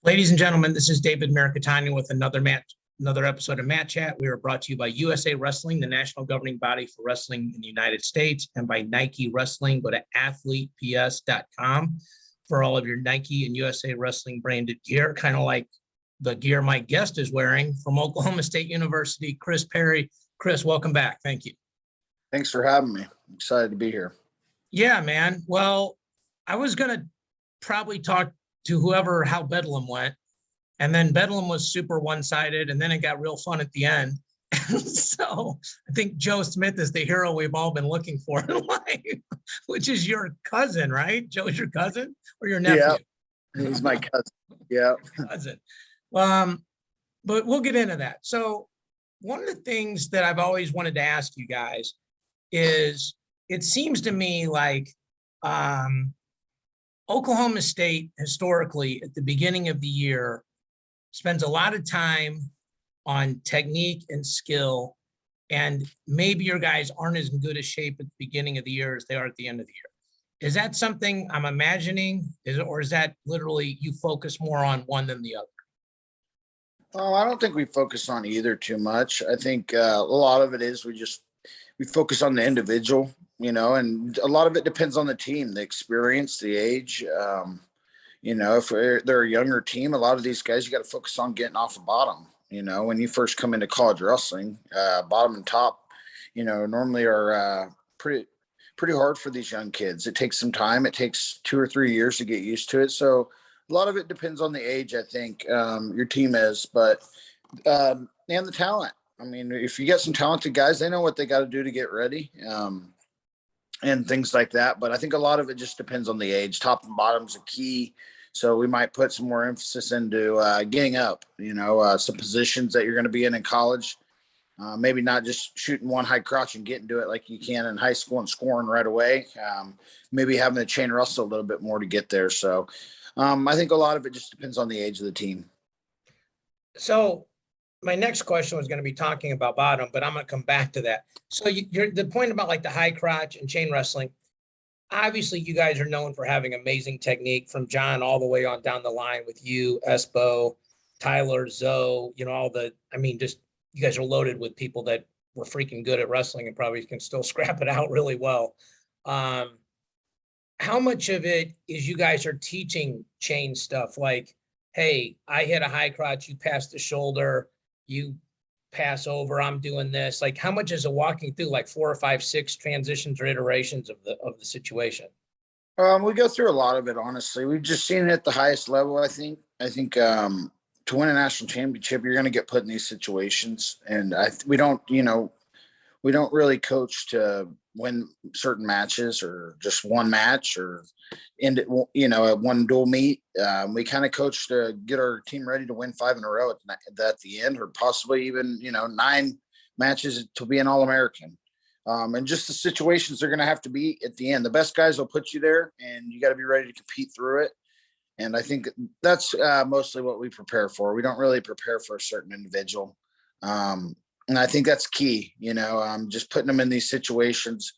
Ladies and gentlemen, this is David Mirikitani with another episode of Matt Chat. We are brought to you by USA Wrestling, the national governing body for wrestling in the United States, and by Nike Wrestling. Go to athleteps.com for all of your Nike and USA Wrestling branded gear, kind of like the gear my guest is wearing from Oklahoma State University, Chris Perry. Chris, welcome back. Thank you. Thanks for having me. I'm excited to be here. Yeah, man. Well, I was going to probably talk to whoever how Bedlam went. And then Bedlam was super one-sided, and then it got real fun at the end. So I think Joe Smith is the hero we've all been looking for in life, which is your cousin, right? Joe's your cousin or your nephew? Yeah, he's my cousin. Yeah. Cousin. But we'll get into that. So one of the things that I've always wanted to ask you guys is it seems to me like Oklahoma State historically at the beginning of the year spends a lot of time on technique and skill, and maybe your guys aren't as good a shape at the beginning of the year as they are at the end of the year. Is that something I'm imagining, or is that literally you focus more on one than the other? Oh, I don't think we focus on either too much. I think a lot of it is we focus on the individual, and a lot of it depends on the team, the experience, the age. If they're a younger team, a lot of these guys, you got to focus on getting off the bottom. When you first come into college wrestling, bottom and top, normally are pretty hard for these young kids. It takes some time. It takes 2 or 3 years to get used to it. So a lot of it depends on the age, I think, your team is, but and the talent. I mean, if you get some talented guys, they know what they got to do to get ready. And things like that. But I think a lot of it just depends on the age. Top and bottom's a key. So we might put some more emphasis into getting up, some positions that you're going to be in college. Maybe not just shooting one high crotch and getting to it like you can in high school and scoring right away. Maybe having to chain wrestle a little bit more to get there. So I think a lot of it just depends on the age of the team. So my next question was going to be talking about bottom, but I'm going to come back to that. So you're the point about like the high crotch and chain wrestling. Obviously, you guys are known for having amazing technique from John all the way on down the line with you, Espo, Tyler, Zoe, just you guys are loaded with people that were freaking good at wrestling and probably can still scrap it out really well. How much of it is you guys are teaching chain stuff? Like, hey, I hit a high crotch, you pass the shoulder, you pass over, I'm doing this. Like, how much is it walking through like 4 or 5, 6 transitions or iterations of the situation? We go through a lot of it, honestly. We've just seen it at the highest level. I think to win a national championship, you're going to get put in these situations, and we don't really coach to win certain matches or just one match or end it, at one dual meet. We kind of coach to get our team ready to win 5 in a row at the end, or possibly even, 9 matches to be an All-American. And just the situations they're going to have to be at the end. The best guys will put you there, and you got to be ready to compete through it. And I think that's mostly what we prepare for. We don't really prepare for a certain individual. And I think that's key, just putting them in these situations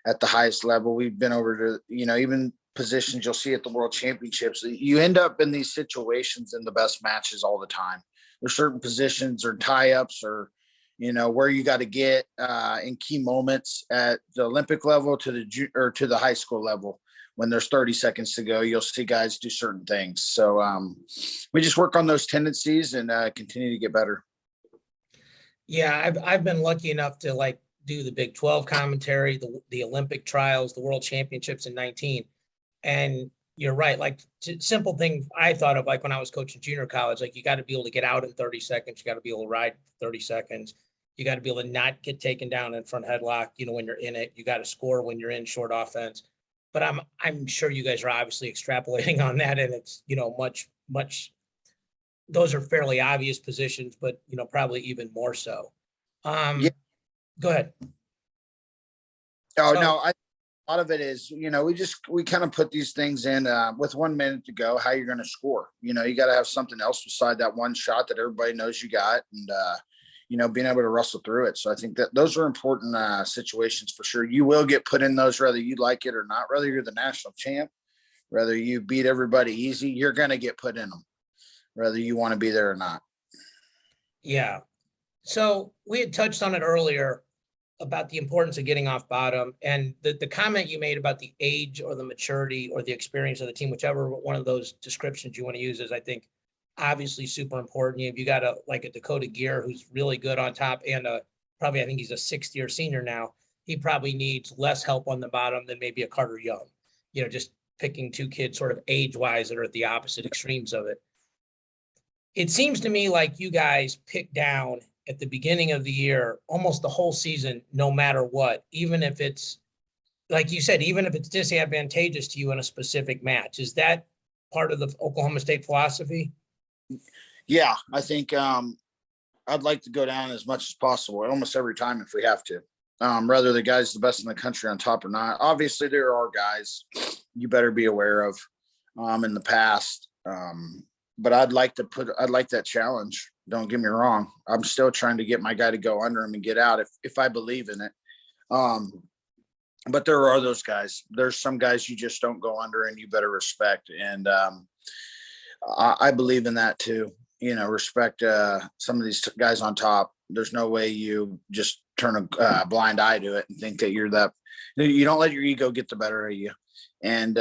at the highest level. We've been over to, even positions you'll see at the World Championships. You end up in these situations in the best matches all the time. There's certain positions or tie-ups or, where you got to get in key moments at the Olympic level to the high school level. When there's 30 seconds to go, you'll see guys do certain things. So we just work on those tendencies and continue to get better. Yeah, I've been lucky enough to like do the Big 12 commentary, the Olympic trials, the World Championships in 19. And you're right, like simple thing I thought of like when I was coaching junior college, like you got to be able to get out in 30 seconds, you got to be able to ride 30 seconds. You got to be able to not get taken down in front headlock, when you're in it. You got to score when you're in short offense. But I'm sure you guys are obviously extrapolating on that, and it's much. Those are fairly obvious positions, but probably even more so. Yeah. Go ahead. Oh no, a lot of it is we kind of put these things in with 1 minute to go. How you're going to score? You got to have something else beside that one shot that everybody knows you got, and being able to wrestle through it. So I think that those are important situations for sure. You will get put in those whether you like it or not, whether you're the national champ, whether you beat everybody easy, you're going to get put in them. whether you want to be there or not. Yeah. So we had touched on it earlier about the importance of getting off bottom, and the comment you made about the age or the maturity or the experience of the team, whichever one of those descriptions you want to use, is, I think, obviously super important. You got a Dakota Gear who's really good on top, and probably, I think he's a 6th-year senior now. He probably needs less help on the bottom than maybe a Carter Young. Just picking two kids sort of age-wise that are at the opposite extremes of it. It seems to me like you guys pick down at the beginning of the year, almost the whole season, no matter what, even if it's, like you said, even if it's disadvantageous to you in a specific match. Is that part of the Oklahoma State philosophy? Yeah, I think I'd like to go down as much as possible, almost every time if we have to. Whether the guy's the best in the country on top or not. Obviously, there are guys you better be aware of in the past. But I'd like that challenge. Don't get me wrong. I'm still trying to get my guy to go under him and get out if I believe in it. But there are those guys. There's some guys you just don't go under and you better respect. And I believe in that too. Respect some of these guys on top. There's no way you just turn a blind eye to it and think that you don't let your ego get the better of you. And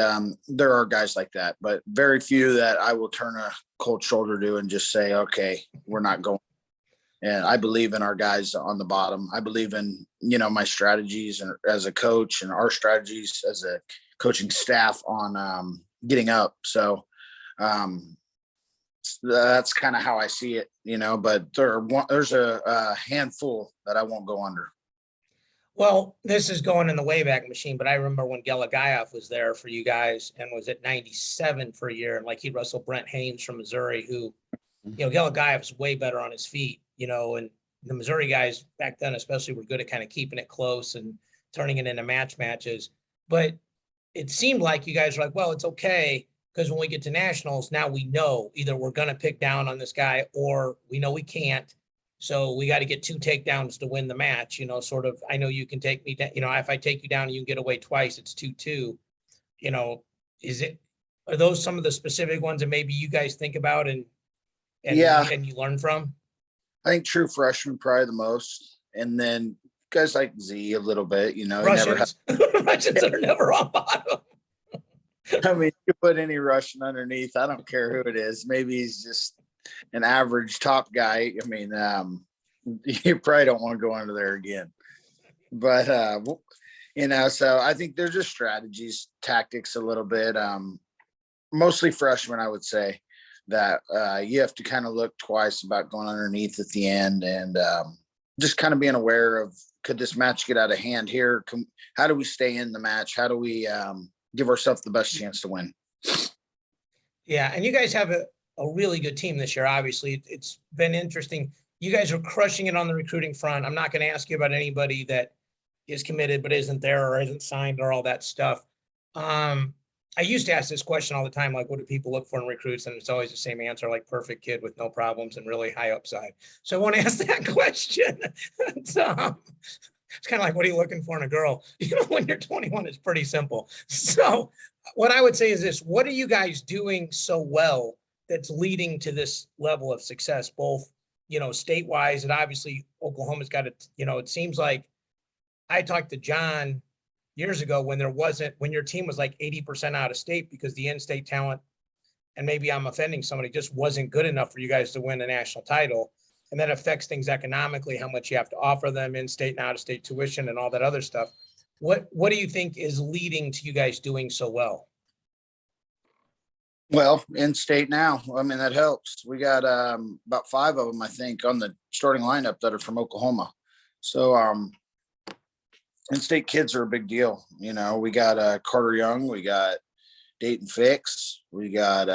there are guys like that, but very few that I will turn a cold shoulder to and just say, okay, we're not going. And I believe in our guys on the bottom. I believe in, my strategies and as a coach and our strategies as a coaching staff on getting up. So that's kind of how I see it, but there's a handful that I won't go under. Well, this is going in the Wayback Machine, but I remember when Gelagayev was there for you guys and was at 97 for a year, and like he wrestled Brent Haynes from Missouri, who, Gelagayev is way better on his feet, and the Missouri guys back then especially were good at kind of keeping it close and turning it into matches. But it seemed like you guys were like, well, it's okay, because when we get to nationals, now we know either we're going to pick down on this guy or we know we can't. So we got to get 2 takedowns to win the match, sort of. I know you can take me down, if I take you down and you can get away twice, it's 2-2. Are those some of the specific ones that maybe you guys think about and you learn from? I think true freshmen probably the most. And then guys like Z a little bit, Russians that are never on bottom. I mean, you put any Russian underneath, I don't care who it is. Maybe he's just an average top guy. I mean, you probably don't want to go under there again. But, so I think there's just strategies, tactics a little bit. Mostly freshmen, I would say, that you have to kind of look twice about going underneath at the end and just kind of being aware of, could this match get out of hand here? How do we stay in the match? How do we give ourselves the best chance to win? Yeah, and you guys have a really good team this year. Obviously, it's been interesting. You guys are crushing it on the recruiting front. I'm not going to ask you about anybody that is committed but isn't there or isn't signed or all that stuff. I used to ask this question all the time, like, what do people look for in recruits? And it's always the same answer, like perfect kid with no problems and really high upside. So I want to ask that question. It's kind of like, what are you looking for in a girl? When you're 21, it's pretty simple. So what I would say is this: what are you guys doing so well that's leading to this level of success, both, state-wise, and obviously Oklahoma's got it. It seems like I talked to John years ago when your team was like 80% out of state because the in-state talent, and maybe I'm offending somebody, just wasn't good enough for you guys to win a national title. And that affects things economically, how much you have to offer them in-state and out-of-state tuition and all that other stuff. What do you think is leading to you guys doing so well? Well, in-state now, I mean, that helps. We got about 5 of them, I think, on the starting lineup that are from Oklahoma. So in-state kids are a big deal. We got Carter Young, we got Dayton Fix, we got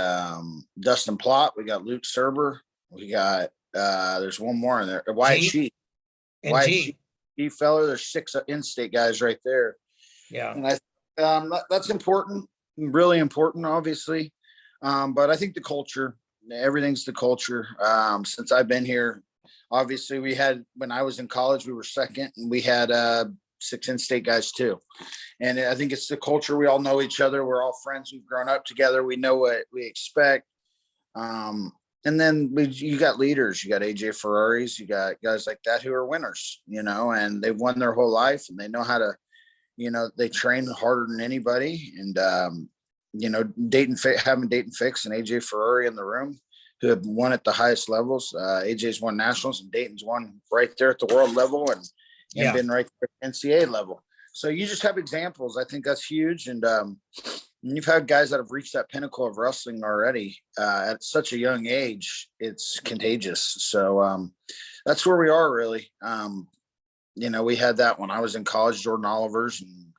Dustin Plott, we got Luke Serber, we got there's one more in there, Wyatt Sheet. G feller, there's 6 in-state guys right there. Yeah, and that's important, really important, obviously. But I think the culture, everything's the culture. Since I've been here, obviously when I was in college, we were second, and we had 6 in-state guys too. And I think it's the culture. We all know each other. We're all friends. We've grown up together. We know what we expect. and then you got leaders, you got AJ Ferraris, you got guys like that who are winners, and they've won their whole life and they know how to, they train harder than anybody. And, having Dayton Fix and AJ Ferrari in the room who have won at the highest levels. AJ's won nationals and Dayton's won right there at the world level and been right there at NCAA level. So you just have examples. I think that's huge. And you've had guys that have reached that pinnacle of wrestling already at such a young age. It's contagious. So that's where we are really. We had that when I was in college, Jordan Olivers and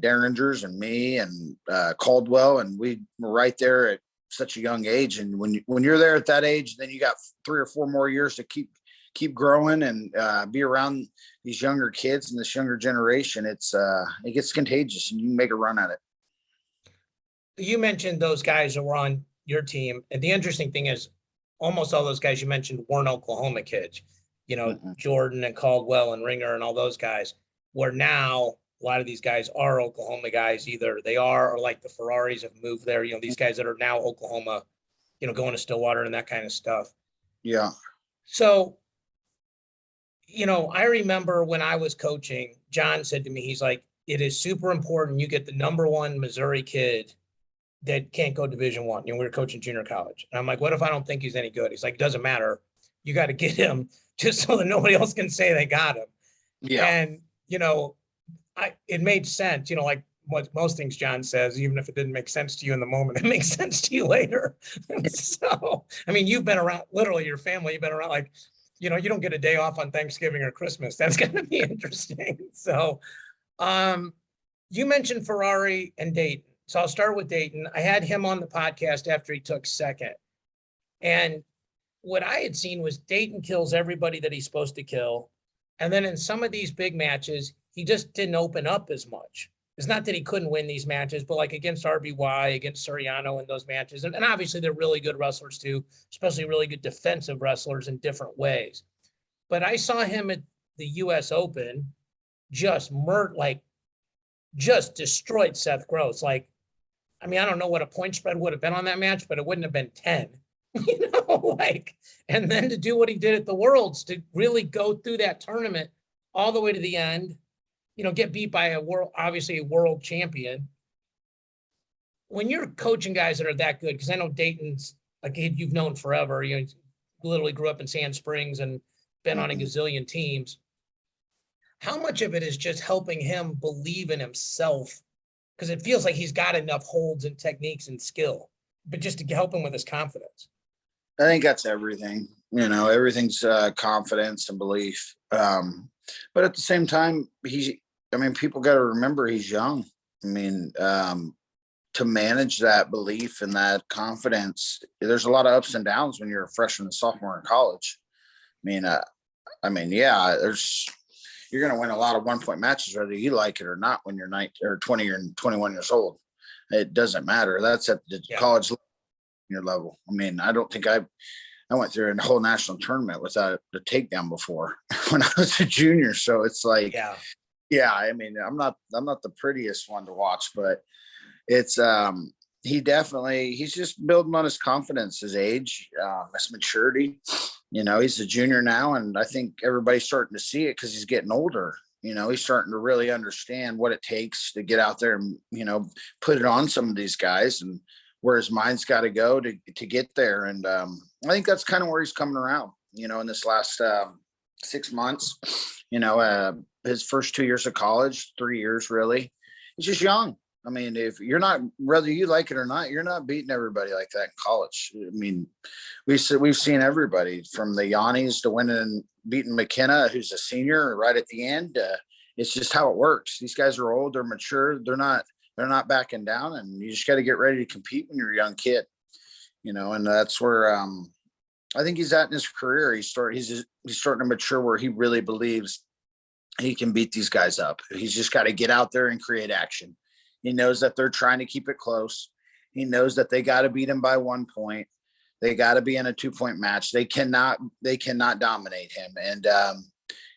Derringers and me and Caldwell, and we were right there at such a young age. And when you're there at that age, then you got 3 or 4 more years to keep growing and be around these younger kids and this younger generation. It gets contagious and you can make a run at it. You mentioned those guys that were on your team. And the interesting thing is almost all those guys you mentioned weren't Oklahoma kids, Jordan and Caldwell and Ringer and all those guys, where now a lot of these guys are Oklahoma guys. Either they are, or like the Ferraris have moved there, these guys that are now Oklahoma, going to Stillwater and that kind of stuff. Yeah. So, I remember when I was coaching, John said to me, he's like, it is super important you get the #1 Missouri kid that can't go Division I. We were coaching junior college. And I'm like, what if I don't think he's any good? He's like, doesn't matter. You got to get him just so that nobody else can say they got him. Yeah. And, it made sense, like what most things John says, even if it didn't make sense to you in the moment, it makes sense to you later. So, you've been around, literally your family, you've been around, like, you don't get a day off on Thanksgiving or Christmas. That's going to be interesting. So, you mentioned Ferrari and Dayton. So I'll start with Dayton. I had him on the podcast after he took second. And what I had seen was Dayton kills everybody that he's supposed to kill. And then in some of these big matches, he just didn't open up as much. It's not that he couldn't win these matches, but like against RBY, against Soriano in those matches. And obviously they're really good wrestlers too, especially really good defensive wrestlers in different ways. But I saw him at the US Open just destroyed Seth Gross. I don't know what a point spread would have been on that match, but it wouldn't have been 10. And then to do what he did at the Worlds, to really go through that tournament all the way to the end, get beat by obviously a world champion. When you're coaching guys that are that good, because I know Dayton's a kid you've known forever, literally grew up in Sand Springs and been on a gazillion teams. How much of it is just helping him believe in himself? Because it feels like he's got enough holds and techniques and skill, but just to help him with his confidence. I think that's everything. Everything's confidence and belief. But at the same time, people got to remember he's young. To manage that belief and that confidence, there's a lot of ups and downs when you're a freshman and sophomore in college. You're going to win a lot of 1-point matches, whether you like it or not, when you're 19 or 20 or 21 years old. It doesn't matter. That's at the college level. I don't think I went through a whole national tournament without a takedown before when I was a junior. So it's like, I'm not the prettiest one to watch, but it's, he's just building on his confidence, his age, his maturity. He's a junior now, and I think everybody's starting to see it because he's getting older. He's starting to really understand what it takes to get out there and, put it on some of these guys and where his mind's got to go to get there. And I think that's kind of where he's coming around, in this last 6 months, his first 2 years of college, 3 years, really. He's just young. If you're not, whether you like it or not, you're not beating everybody like that in college. We've seen everybody from the Yannis to winning and beating McKenna, who's a senior, right at the end. It's just how it works. These guys are old, they're mature, they're not backing down, and you just got to get ready to compete when you're a young kid, and that's where I think he's at in his career. He's starting to mature where he really believes he can beat these guys up. He's just got to get out there and create action. He knows that they're trying to keep it close. He knows that they got to beat him by 1 point. They got to be in a 2-point match. They cannot dominate him. And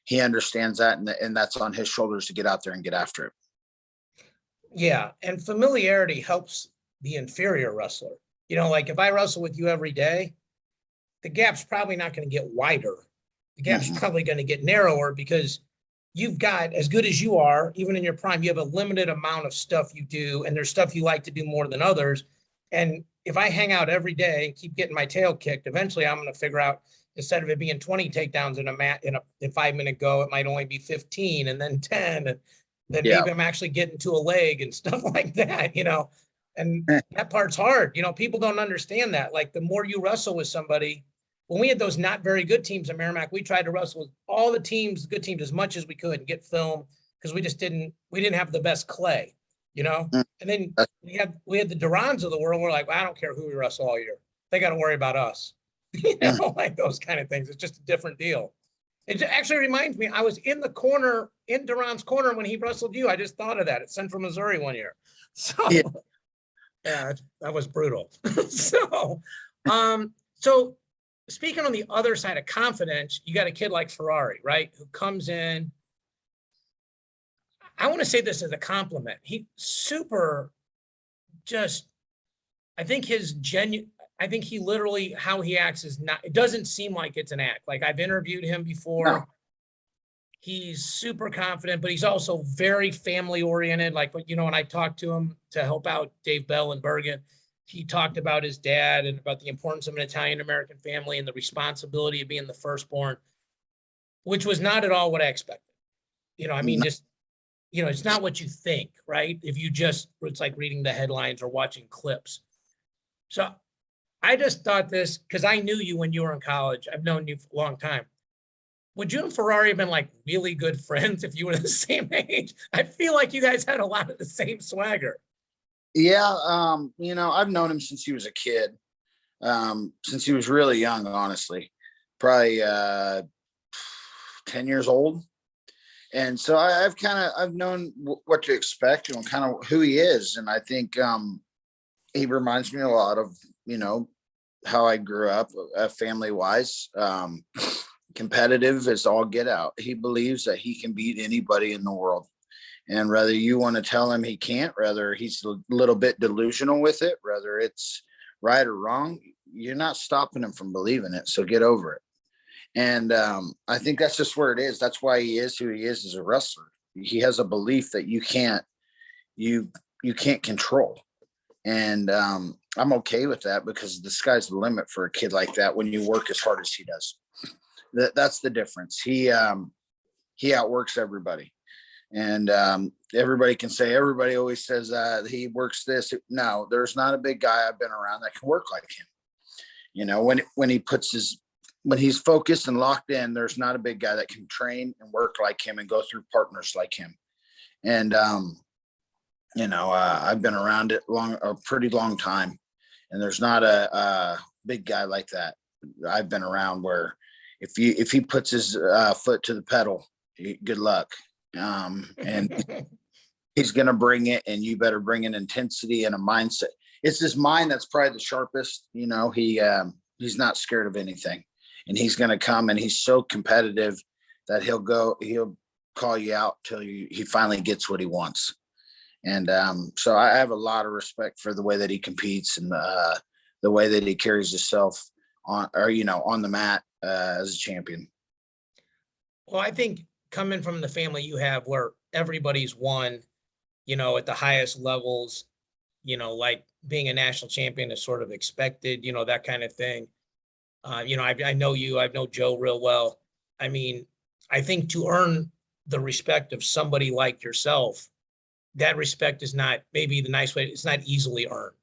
he understands that. And that's on his shoulders to get out there and get after it. Yeah. And familiarity helps the inferior wrestler. If I wrestle with you every day, the gap's probably not going to get wider. The gap's Mhm. probably going to get narrower because you've got, as good as you are, even in your prime, you have a limited amount of stuff you do, and there's stuff you like to do more than others. And if I hang out every day and keep getting my tail kicked, eventually I'm going to figure out, instead of it being 20 takedowns in a 5 minute go, it might only be 15 and then 10. And then Yeah. maybe I'm actually getting to a leg and stuff like that, and Eh, that part's hard. People don't understand that. Like the more you wrestle with somebody, when we had those not very good teams in Merrimack, we tried to wrestle with all the teams, good teams, as much as we could and get film because we didn't have the best clay, mm, And then that's- we had the Durans of the world. We're like, well, I don't care who we wrestle all year. They got to worry about us, mm. like those kind of things. It's just a different deal. It actually reminds me, I was in the corner, in Duran's corner when he wrestled you. I just thought of that at Central Missouri one year. Yeah. So yeah, that was brutal. so, so speaking on the other side of confidence, you got a kid like Ferrari, right? Who comes in. I want to say this as a compliment. He super just, I think I think he literally, how he acts is not, it doesn't seem like it's an act. Like I've interviewed him before. No. He's super confident, but he's also very family oriented. Like, when I talked to him to help out Dave Bell in Bergen, he talked about his dad and about the importance of an Italian American family and the responsibility of being the firstborn, which was not at all what I expected. I mean, No. just, it's not what you think, right? If you just, it's like reading the headlines or watching clips. So I just thought this, because I knew you when you were in college. I've known you for a long time. Would you and Ferrari have been like really good friends if you were the same age? I feel like you guys had a lot of the same swagger. Yeah. I've known him since he was a kid. Since he was really young, honestly, probably 10 years old. And so I've known what to expect and kind of who he is. And I think he reminds me a lot of, how I grew up family wise. Competitive as all get out. He believes that he can beat anybody in the world. And whether you want to tell him he can't, whether he's a little bit delusional with it, whether it's right or wrong, you're not stopping him from believing it. So get over it. And I think that's just where it is. That's why he is who he is as a wrestler. He has a belief that you can't control. And I'm okay with that because the sky's the limit for a kid like that when you work as hard as he does. That's the difference. He outworks everybody. And everybody can say, everybody always says he works this. No, there's not a big guy I've been around that can work like him. When he's focused and locked in, there's not a big guy that can train and work like him and go through partners like him. And I've been around it a pretty long time, and there's not a big guy like that I've been around where if he puts his foot to the pedal, good luck. And he's going to bring it, and you better bring an intensity and a mindset. It's his mind that's probably the sharpest. He's not scared of anything, and he's going to come, and he's so competitive that he'll call you out till he finally gets what he wants. And so I have a lot of respect for the way that he competes and the way that he carries himself on the mat as a champion. Well, I think coming from the family you have where everybody's won, at the highest levels, like being a national champion is sort of expected, that kind of thing. I know you, I know Joe real well. I mean, I think to earn the respect of somebody like yourself, that respect is not, maybe the nice way, it's not easily earned,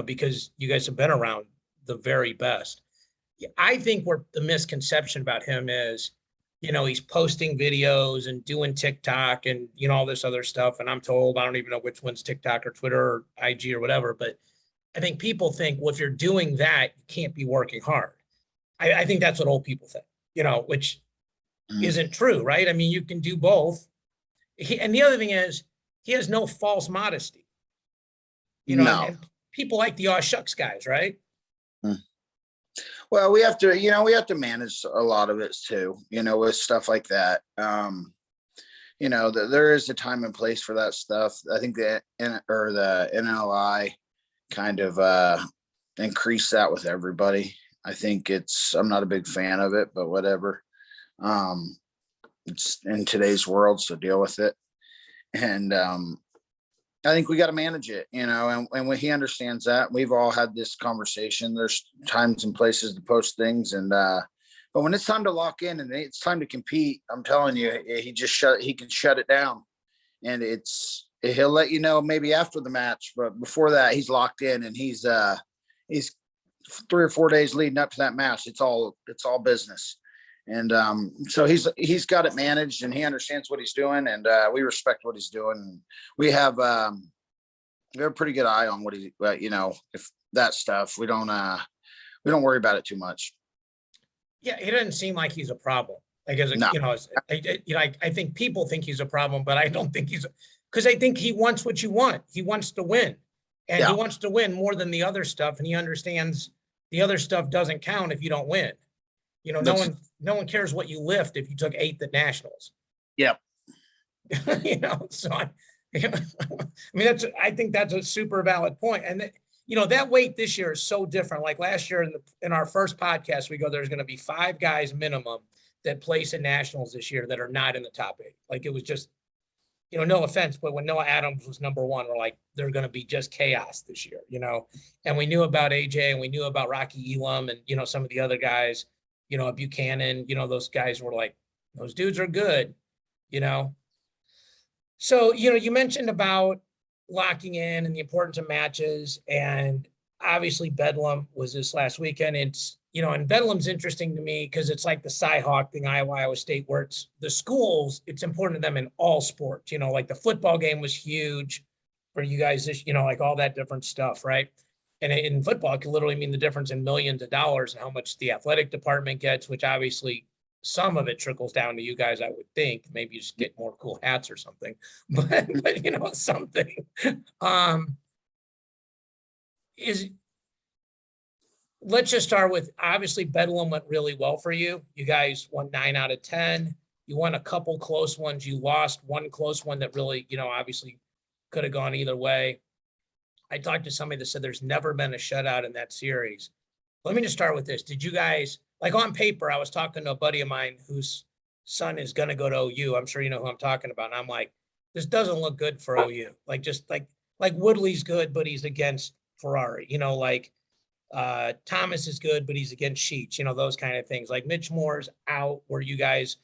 because you guys have been around the very best. I think where the misconception about him is, he's posting videos and doing TikTok and, all this other stuff. And I'm told, I don't even know which one's TikTok or Twitter or IG or whatever, but I think people think, well, if you're doing that, you can't be working hard. I think that's what old people think, which isn't true, right? I mean, you can do both. And the other thing is, he has no false modesty, No. and people like the aw shucks guys, right? Well, we have to manage a lot of it too, with stuff like that. There is a time and place for that stuff. I think the NLI kind of increased that with everybody. I think I'm not a big fan of it, but whatever. It's in today's world, so deal with it. And I think we got to manage it, and when he understands that, we've all had this conversation. There's times and places to post things, and but when it's time to lock in and it's time to compete, I'm telling you, he can shut it down, and he'll let you know maybe after the match, but before that, he's locked in, and he's 3 or 4 days leading up to that match. It's all business. And so he's got it managed, and he understands what he's doing, and we respect what he's doing. And we have a pretty good eye on what if that stuff, we don't worry about it too much. Yeah, he doesn't seem like he's a problem. Like, No. I think people think he's a problem, but I don't think because I think he wants what you want. He wants to win, and he wants to win more than the other stuff. And he understands the other stuff doesn't count if you don't win. No one cares what you lift if you took 8th at nationals. Yep. So I mean, I think that's a super valid point. And that weight this year is so different. Like last year in our first podcast, we go, there's going to be 5 guys minimum that place in nationals this year that are not in the top 8. Like it was just, no offense, but when Noah Adams was number 1, we're like, they're going to be just chaos this year, and we knew about AJ, and we knew about Rocky Elam, and, some of the other guys, Buchanan, those guys were like, those dudes are good, So, you mentioned about locking in and the importance of matches, and obviously Bedlam was this last weekend. It's, and Bedlam's interesting to me because it's like the Cy-Hawk thing, Iowa State, where it's the schools, it's important to them in all sports, like the football game was huge for you guys, like all that different stuff, right? And in football, it can literally mean the difference in millions of dollars and how much the athletic department gets, which obviously some of it trickles down to you guys, I would think. Maybe you just get more cool hats or something, but something. Let's just start with, obviously Bedlam went really well for you. You guys won 9 out of 10. You won a couple close ones. You lost one close one that really, obviously could have gone either way. I talked to somebody that said there's never been a shutout in that series. Let me just start with this. Did you guys, like on paper, I was talking to a buddy of mine whose son is going to go to OU. I'm sure you know who I'm talking about. And I'm like, this doesn't look good for OU. Like, just like Woodley's good, but he's against Ferrari, Thomas is good, but he's against Sheets, those kind of things. Like Mitch Moore's out where you guys,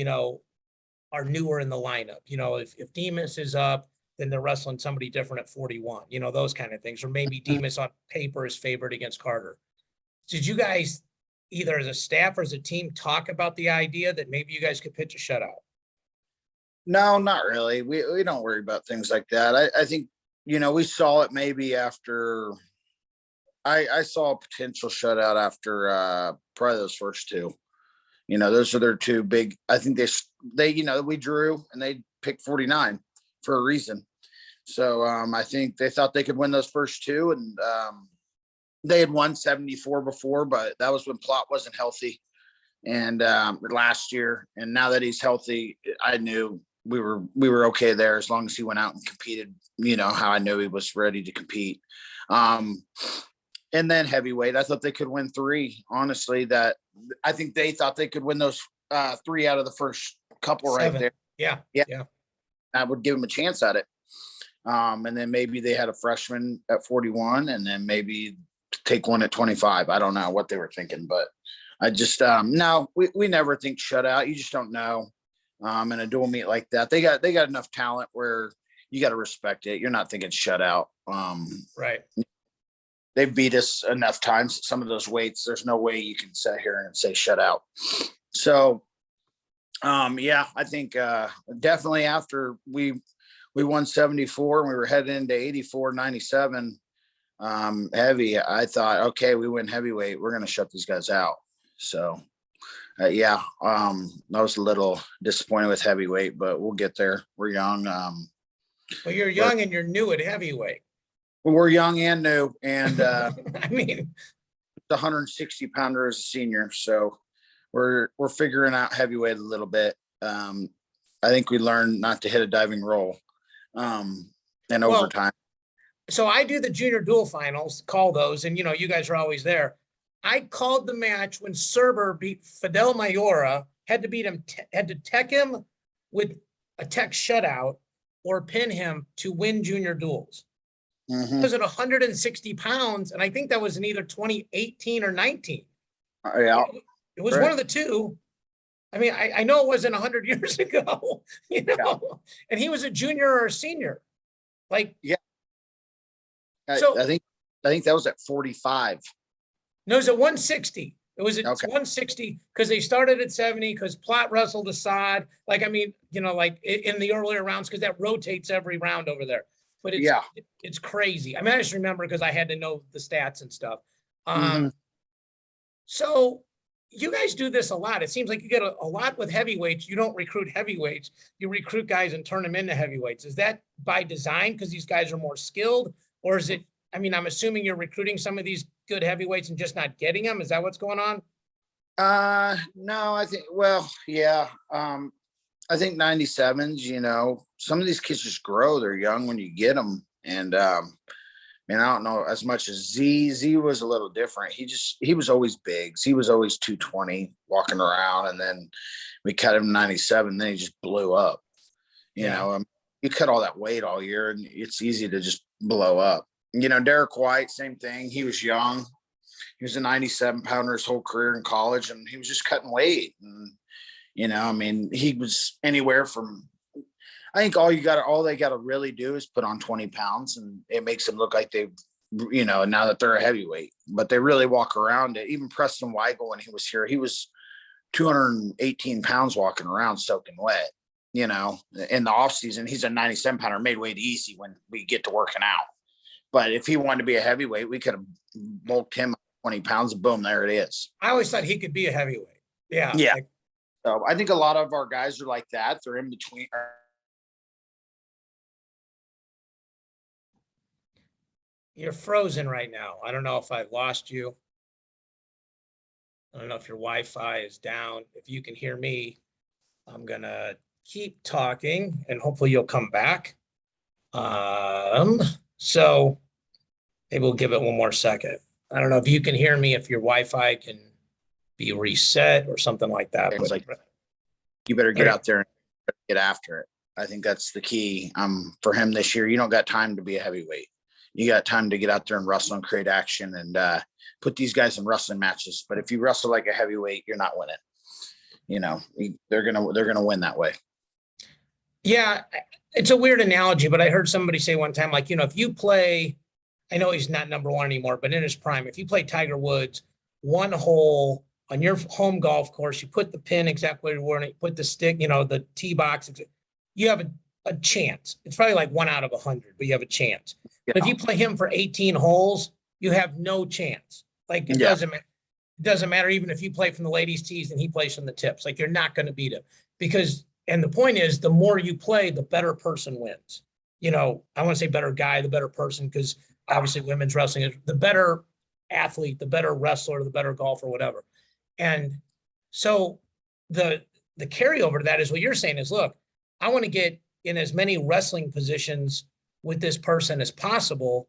are newer in the lineup. If Demas is up, then they're wrestling somebody different at 41, those kind of things. Or maybe Demas on paper is favored against Carter. Did you guys, either as a staff or as a team, talk about the idea that maybe you guys could pitch a shutout? No, not really. We don't worry about things like that. I think, we saw it maybe after I saw a potential shutout after probably those first 2. Those are their 2 big. I think they we drew and they picked 49 for a reason. So I think they thought they could win those first 2, and they had won 74 before, but that was when Plot wasn't healthy, and last year. And now that he's healthy, I knew we were okay there as long as he went out and competed. How I knew he was ready to compete. And then heavyweight, I thought they could win 3. Honestly, that I think they thought they could win those 3 out of the first couple 7. right there. Yeah. I would give them a chance at it. And then maybe they had a freshman at 41, and then maybe take one at 25. I don't know what they were thinking, but I just no, we never think shutout. You just don't know. In a dual meet like that, they got enough talent where you got to respect it. You're not thinking shutout. Right. They've beat us enough times at some of those weights. There's no way you can sit here and say shutout. So yeah, I think definitely after we won 74 and we were heading into 84, 97 heavy, I thought, okay, we win heavyweight, we're going to shut these guys out. So yeah, I was a little disappointed with heavyweight, but we'll get there. We're young. Well, you're young and you're new at heavyweight. We're young and new, and I mean, the 160 pounder as a senior, so we're figuring out heavyweight a little bit. I think we learned not to hit a diving roll and overtime. So I do the junior dual finals, call those, and you guys are always there. I called the match when Serber beat Fidel Mayora, had to beat him, had to tech him with a tech shutout or pin him to win junior duels. Mhm. It was at 160 pounds, and I think that was in either 2018 or 19. Yeah. It was Right. one of the two. I mean, I know it wasn't 100 years ago, you know, Yeah. and he was a junior or a senior. Like, Yeah. so I think that was at 45. no, it was at 160. It was at Okay. 160 because they started at 70 because Platt wrestled Assad. Like, I mean, you know, like in the earlier rounds, because that rotates every round over there. But Yeah. it's crazy. I mean, I just remember because I had to know the stats and stuff. Mhm. So you guys do this a lot. It seems like you get a lot with heavyweights. You don't recruit heavyweights. You recruit guys and turn them into heavyweights. Is that by design because these guys are more skilled? Or is it, I mean, I'm assuming you're recruiting some of these good heavyweights and just not getting them. Is that what's going on? No, I think, well, yeah. I think 97s, you know, some of these kids just grow. They're young when you get them. And, I don't know as much as Z. Z was a little different. He was always big. He was always 220 walking around. And then we cut him 97. Then he just blew up. You Yeah. know, you cut all that weight all year and it's easy to just blow up. You know, Derek White, same thing. He was young. He was a 97 pounder his whole career in college and he was just cutting weight. And, you know, I mean, he was anywhere from, I think all they got to really do is put on 20 pounds and it makes them look like they, you know, now that they're a heavyweight, but they really walk around it. Even Preston Weigel, when he was here, he was 218 pounds walking around soaking wet. You know, in the off season, he's a 97 pounder, made weight easy when we get to working out. But if he wanted to be a heavyweight, we could have bulked him 20 pounds and boom, there it is. I always thought he could be a heavyweight. Yeah. Yeah. Like, So I think a lot of our guys are like that. They're in between. you're frozen right now. I don't know if I lost you. I don't know if your Wi-Fi is down. If you can hear me, I'm gonna keep talking and hopefully you'll come back. So maybe we'll give it one more second. I don't know if you can hear me, if your Wi-Fi can be reset or something like that. It's But like you better get there, out there and get after it. I think that's the key. For him this year, you don't got time to be a heavyweight. You got time to get out there and wrestle and create action and put these guys in wrestling matches. But if you wrestle like a heavyweight, you're not winning. You know, they're gonna win that way. yeah, it's a weird analogy, but I heard somebody say one time, like, you know, if you play, I know he's not number one anymore, but in his prime, if you play Tiger Woods, one hole on your home golf course, you put the pin exactly where you put the stick, you know, the tee box, you have a chance. It's probably like 1 out of 100, but you have a chance. But if you play him for 18 holes, you have no chance. Like it doesn't matter even if you play from the ladies' tees and he plays from the tips. Like you're not going to beat him because, and the point is, the more you play, the better person wins. You know, I want to say better guy, the better person, because obviously women's wrestling is the better athlete, the better wrestler, the better golfer, whatever. And so the carryover to that is what you're saying is, look, I want to get in as many wrestling positions with this person as possible,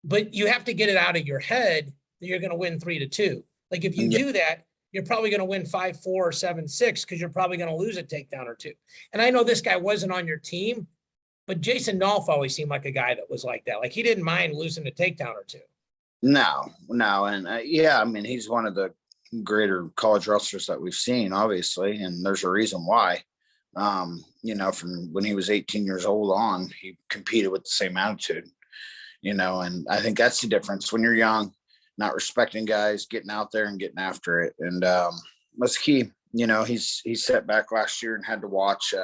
but you have to get it out of your head that you're going to win 3-2. Like if you do that, you're probably going to win 5-4 or 7-6 because you're probably going to lose a takedown or two. And I know this guy wasn't on your team, but Jason Nolf always seemed like a guy that was like that. Like he didn't mind losing a takedown or two. No. And yeah, I mean, he's one of the greater college wrestlers that we've seen, obviously, and there's a reason why. You know, from when he was 18 years old on, he competed with the same attitude, you know, and I think that's the difference when you're young, not respecting guys, getting out there and getting after it. And that's key. You know, he's set back last year and had to watch,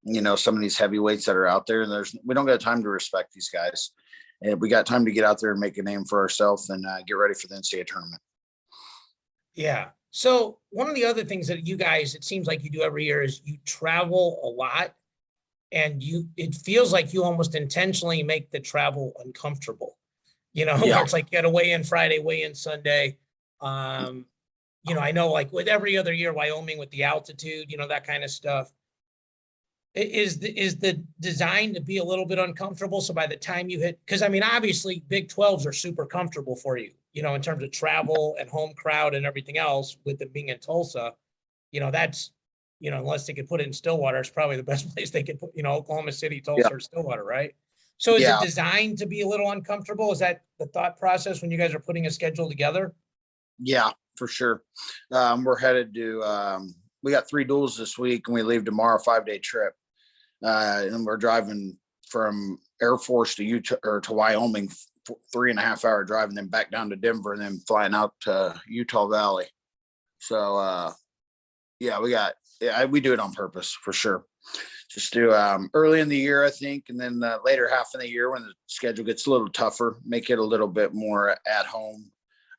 you know, some of these heavyweights that are out there. And we don't got time to respect these guys. And we got time to get out there and make a name for ourselves and get ready for the NCAA tournament. Yeah. So one of the other things that you guys, it seems like you do every year is you travel a lot and it feels like you almost intentionally make the travel uncomfortable. You know, Yeah. it's like you got to weigh in Friday, weigh in Sunday. You know, I know like with every other year, Wyoming with the altitude, you know, that kind of stuff. Is the design to be a little bit uncomfortable? So by the time you hit, because I mean, obviously Big 12s are super comfortable for you. in terms of travel and home crowd and everything else, with it being in Tulsa, that's, unless they could put it in Stillwater, it's probably the best place they could put, Oklahoma City, Yeah. Tulsa, or Stillwater, right? So is it Yeah. designed to be a little uncomfortable? Is that the thought process when you guys are putting a schedule together? Yeah, for sure. We're headed to, we got 3 duels this week and we leave tomorrow, 5-day trip. And we're driving from Air Force to Utah or to Wyoming, 3.5-hour drive, and then back down to Denver, and then flying out to Utah Valley. So, yeah, we do it on purpose for sure. Just do early in the year, I think, and then the later half of the year when the schedule gets a little tougher, make it a little bit more at home,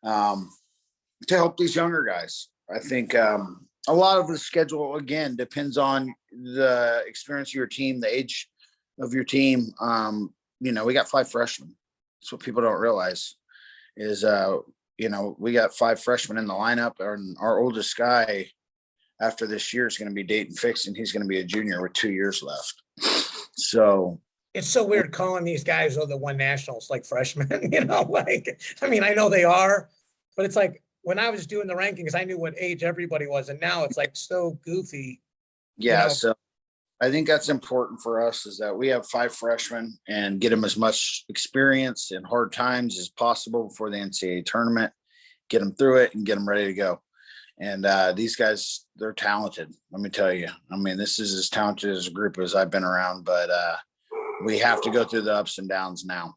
to help these younger guys. I think a lot of the schedule, again, depends on the experience of your team, the age of your team. We got 5 freshmen. That's what people don't realize is, we got 5 freshmen in the lineup, and our oldest guy after this year is going to be Dayton Fix, and he's going to be a junior with 2 years left. So it's so weird calling these guys who the won nationals like freshmen, I know they are, but it's like when I was doing the rankings, I knew what age everybody was. And now it's like so goofy. Yeah. So I think that's important for us, is that we have 5 freshmen and get them as much experience in hard times as possible before the NCAA tournament, get them through it and get them ready to go. And these guys, they're talented. Let me tell you. This is as talented as a group as I've been around, but we have to go through the ups and downs now.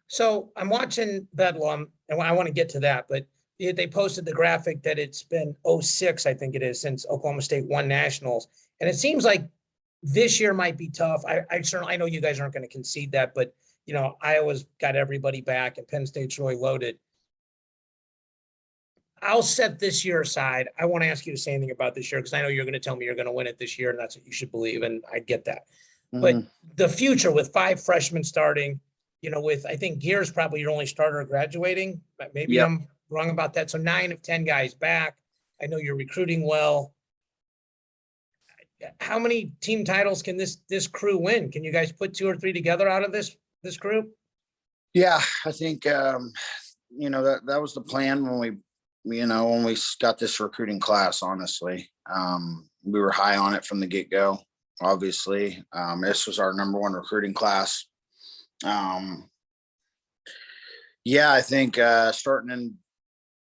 So I'm watching Bedlam, and I want to get to that, but they posted the graphic that it's been 06, I think it is, since Oklahoma State won nationals. And it seems like this year might be tough. I know you guys aren't going to concede that, but Iowa's got everybody back and Penn State's really loaded. I'll set this year aside. I won't ask you to say anything about this year because I know you're going to tell me you're going to win it this year, and that's what you should believe, and I get that. Mm-hmm. But the future with 5 freshmen starting, with, I think Gear's probably your only starter graduating, but maybe I'm wrong about that. So 9 of 10 guys back. I know you're recruiting well. How many team titles can this crew win? Can you guys put 2 or 3 together out of this group? Yeah, I think that was the plan when we got this recruiting class. Honestly, we were high on it from the get-go. Obviously, this was our number 1 recruiting class. I think starting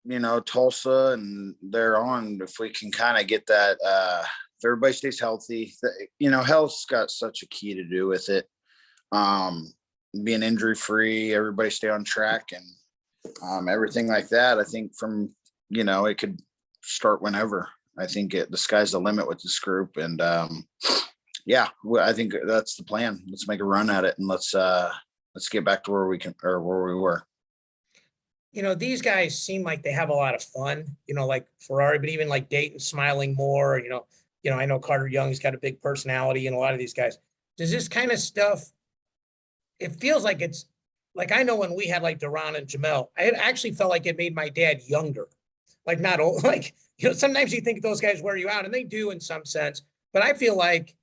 in Tulsa and thereon, if we can kind of get that, if everybody stays healthy, health's got such a key to do with it. Being injury free, everybody stay on track, and everything like that. I think from it could start whenever. I think the sky's the limit with this group, and I think that's the plan. Let's make a run at it, and let's get back to where we were. These guys seem like they have a lot of fun, like Ferrari, but even like Dayton smiling more, I know Carter Young's got a big personality, and a lot of these guys. Does this kind of stuff, it feels like it's like, I know when we had like Duran and Jamel, it actually felt like it made my dad younger, like not old, like, sometimes you think those guys wear you out, and they do in some sense, but I feel like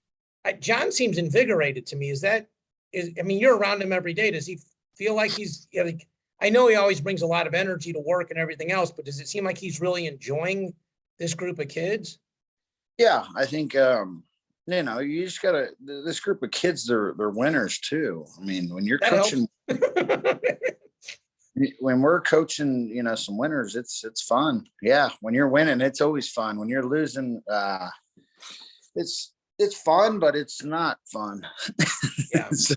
John seems invigorated to me. You're around him every day. Does he feel like he's, I know he always brings a lot of energy to work and everything else, but does it seem like he's really enjoying this group of kids? Yeah, I think, you just gotta, this group of kids, they're winners too. When you're coaching, when we're coaching, some winners, it's fun. Yeah. When you're winning, it's always fun. When you're losing, it's fun, but it's not fun. Yeah. So,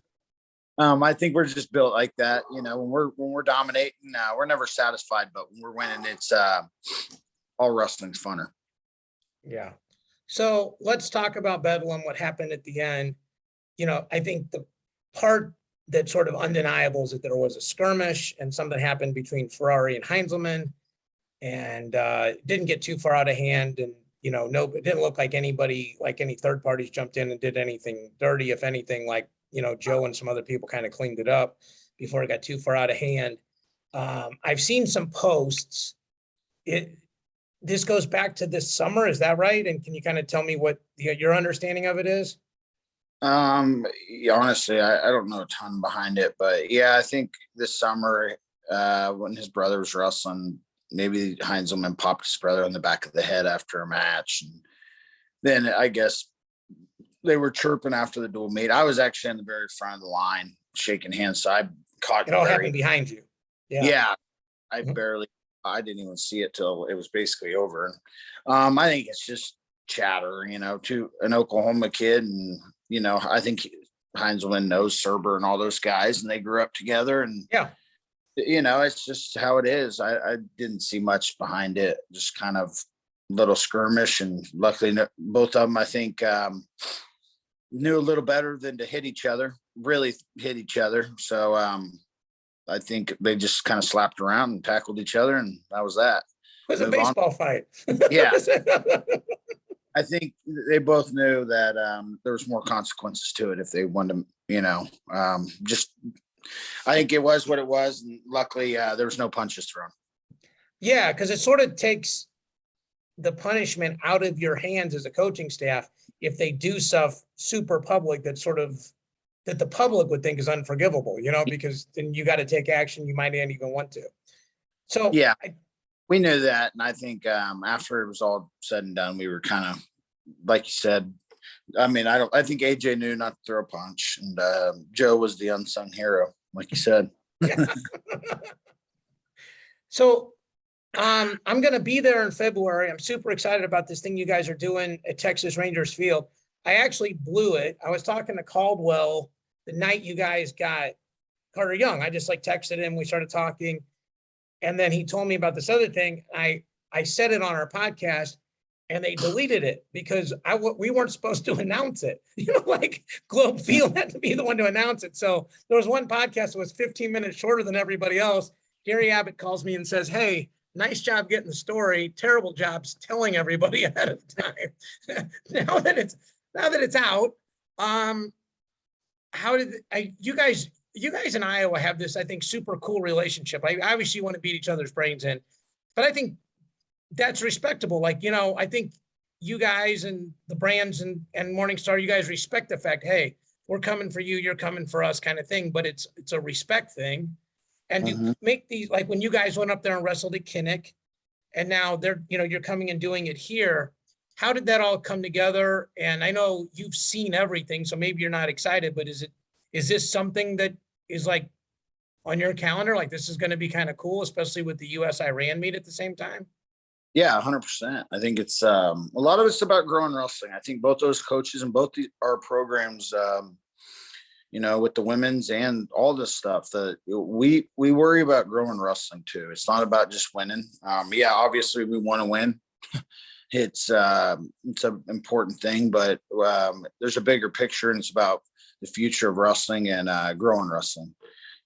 I think we're just built like that. When we're dominating, we're never satisfied, but when we're winning, it's all wrestling's funner. Yeah. So let's talk about Bedlam, what happened at the end. I think the part that's sort of undeniable is that there was a skirmish and something happened between Ferrari and Heinzelman, and didn't get too far out of hand. And, it didn't look like anybody, like any third parties jumped in and did anything dirty. If anything, like, Joe and some other people kind of cleaned it up before it got too far out of hand. I've seen some posts. This goes back to this summer. Is that right? And can you kind of tell me what your understanding of it is? Honestly, I don't know a ton behind it, but yeah, I think this summer when his brother was wrestling, maybe Heinzelman popped his brother on the back of the head after a match. And then I guess they were chirping after the dual meet. I was actually in the very front of the line shaking hands. So I caught It all happened behind you. Yeah. I Mhm. I didn't even see it till it was basically over. I think it's just chatter, to an Oklahoma kid. And, I think Heinzelman knows Serber and all those guys, and they grew up together. And, Yeah. it's just how it is. I didn't see much behind it, just kind of little skirmish. And luckily, both of them, I think, knew a little better than to hit each other, really hit each other. So, I think they just kind of slapped around and tackled each other, and that was that. It was a Move on. baseball fight. Yeah. I think they both knew that there was more consequences to it if they wanted to, just I think it was what it was. And luckily, there was no punches thrown. Yeah, because it sort of takes the punishment out of your hands as a coaching staff if they do stuff super public that the public would think is unforgivable, because then you got to take action you might not even want to. So Yeah, we knew that. And I think after it was all said and done, we were kind of, like you said, I think AJ knew not to throw a punch, and Joe was the unsung hero, like you said. yeah. So I'm going to be there in February. I'm super excited about this thing you guys are doing at Texas Rangers Field. I actually blew it. I was talking to Caldwell the night you guys got Carter Young. I just texted him. We started talking. And then he told me about this other thing. I said it on our podcast and they deleted it because we weren't supposed to announce it. Globe Field had to be the one to announce it. So there was one podcast that was 15 minutes shorter than everybody else. Gary Abbott calls me and says, "Hey, nice job getting the story. Terrible jobs telling everybody ahead of time." now that it's out, how did you guys in Iowa have this, I think, super cool relationship? I obviously want to beat each other's brains in, but I think that's respectable. I think you guys and the brands and Morningstar, you guys respect the fact, hey, we're coming for you, you're coming for us kind of thing, but it's a respect thing. And you make these, when you guys went up there and wrestled at Kinnick, and now you're coming and doing it here. How did that all come together? And I know you've seen everything, so maybe you're not excited, but is this something that is on your calendar? This is going to be kind of cool, especially with the US-Iran meet at the same time? Yeah, 100%. I think it's a lot of it's about growing wrestling. I think both those coaches and both our programs, with the women's and all this stuff, that we worry about growing wrestling too. It's not about just winning. Yeah, obviously we want to win. It's an important thing, but there's a bigger picture, and it's about the future of wrestling and growing wrestling.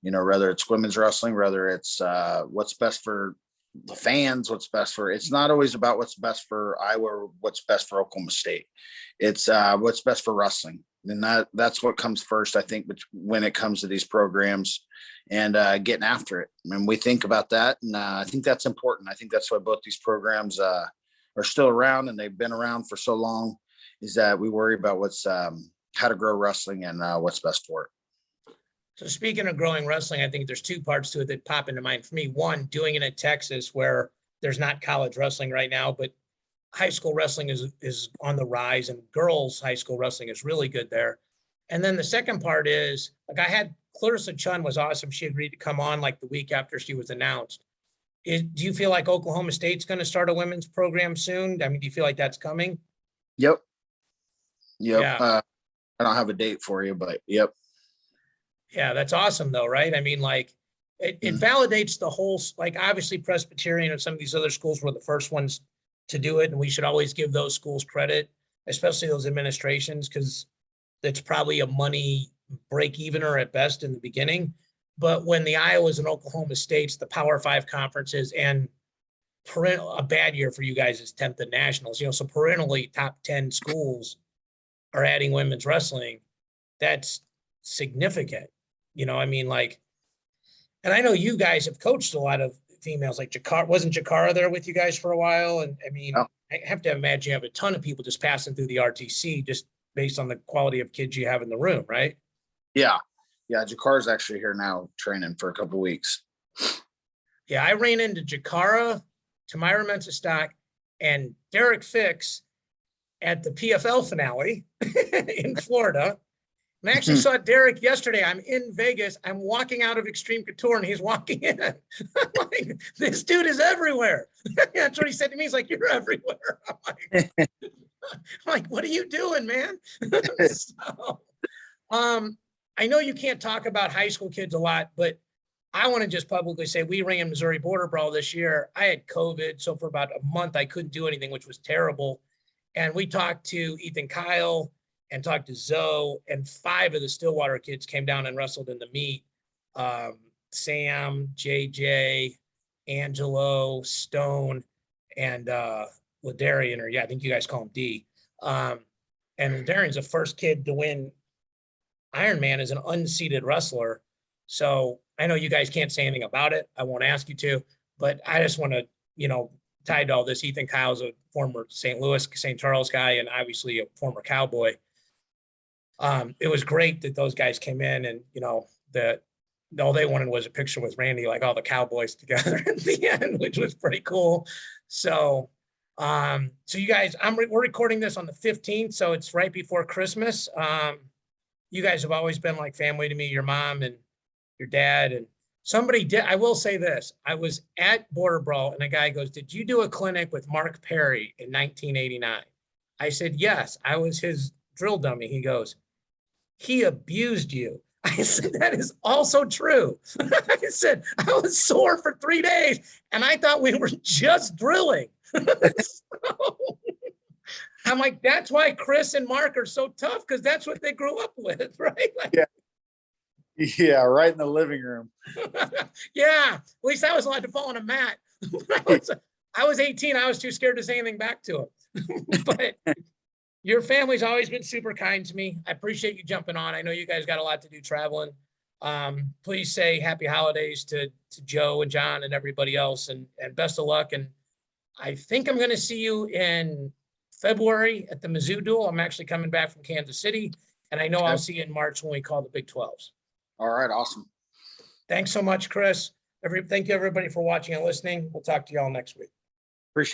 Whether it's women's wrestling, whether it's what's best for the fans, it's not always about what's best for Iowa or what's best for Oklahoma State. It's what's best for wrestling. And that's what comes first, I think, when it comes to these programs and getting after it. And we think about that. And I think that's important. I think that's why both these programs are still around, and they've been around for so long, is that we worry about how to grow wrestling and what's best for it. So speaking of growing wrestling, I think there's two parts to it that pop into mind for me. One, doing it in Texas where there's not college wrestling right now, but high school wrestling is on the rise, and girls high school wrestling is really good there. And then the second part is I had Clarissa Chun was awesome. She agreed to come on the week after she was announced. Do you feel like Oklahoma State's going to start a women's program soon? I mean, do you feel like that's coming? Yep. Yeah. I don't have a date for you, but yep. Yeah, that's awesome though, right? I mean, it validates the whole, obviously Presbyterian and some of these other schools were the first ones to do it. And we should always give those schools credit, especially those administrations, because that's probably a money break evener at best in the beginning. But when the Iowas and Oklahoma States, the Power 5 conferences, and a bad year for you guys is 10th at nationals, so perennially top 10 schools are adding women's wrestling. That's significant. And I know you guys have coached a lot of females, like Jakara. Wasn't Jakara there with you guys for a while? And I mean, Oh. I have to imagine you have a ton of people just passing through the RTC just based on the quality of kids you have in the room, right? Yeah. Jakara's actually here now training for a couple of weeks. Yeah, I ran into Jakara, Tamira Mensah-Stock, and Derek Fix at the PFL finale in Florida. And I actually saw Derek yesterday. I'm in Vegas. I'm walking out of Extreme Couture and he's walking in. I'm like, this dude is everywhere. That's what he said to me. He's like, you're everywhere. I'm like, what are you doing, man? So, I know you can't talk about high school kids a lot, but I want to just publicly say we ran Missouri Border Brawl this year. I had COVID, so for about a month I couldn't do anything, which was terrible. And we talked to Ethan Kyle and talked to Zoe, and 5 of the Stillwater kids came down and wrestled in the meet. Sam, JJ, Angelo, Stone, and Ladarian, or yeah, I think you guys call him D. And Ladarian's the first kid to win Ironman as an unseeded wrestler. So I know you guys can't say anything about it. I won't ask you to, but I just want to, tied to all this, Ethan Kyle's a former St. Louis, St. Charles guy, and obviously a former Cowboy. It was great that those guys came in and, that all they wanted was a picture with Randy, like all the Cowboys together at the end, which was pretty cool. So, you guys, we're recording this on the 15th, so it's right before Christmas. You guys have always been like family to me, your mom and your dad. And somebody did, I will say this, I was at Border Brawl and a guy goes, did you do a clinic with Mark Perry in 1989? I said, yes, I was his drill dummy. He goes, he abused you. I said, that is also true. I said, I was sore for 3 days and I thought we were just drilling. So, I'm like, that's why Chris and Mark are so tough, because that's what they grew up with, right? Like, yeah, right in the living room. Yeah, at least I was allowed to fall on a mat. I was 18. I was too scared to say anything back to him. But your family's always been super kind to me. I appreciate you jumping on. I know you guys got a lot to do traveling. Please say happy holidays to Joe and John and everybody else, and best of luck. And I think I'm going to see you in February at the Mizzou Duel. I'm actually coming back from Kansas City, and I know I'll see you in March when we call the Big 12s. All right, awesome. Thanks so much, Chris. Thank you, everybody, for watching and listening. We'll talk to you all next week. Appreciate it.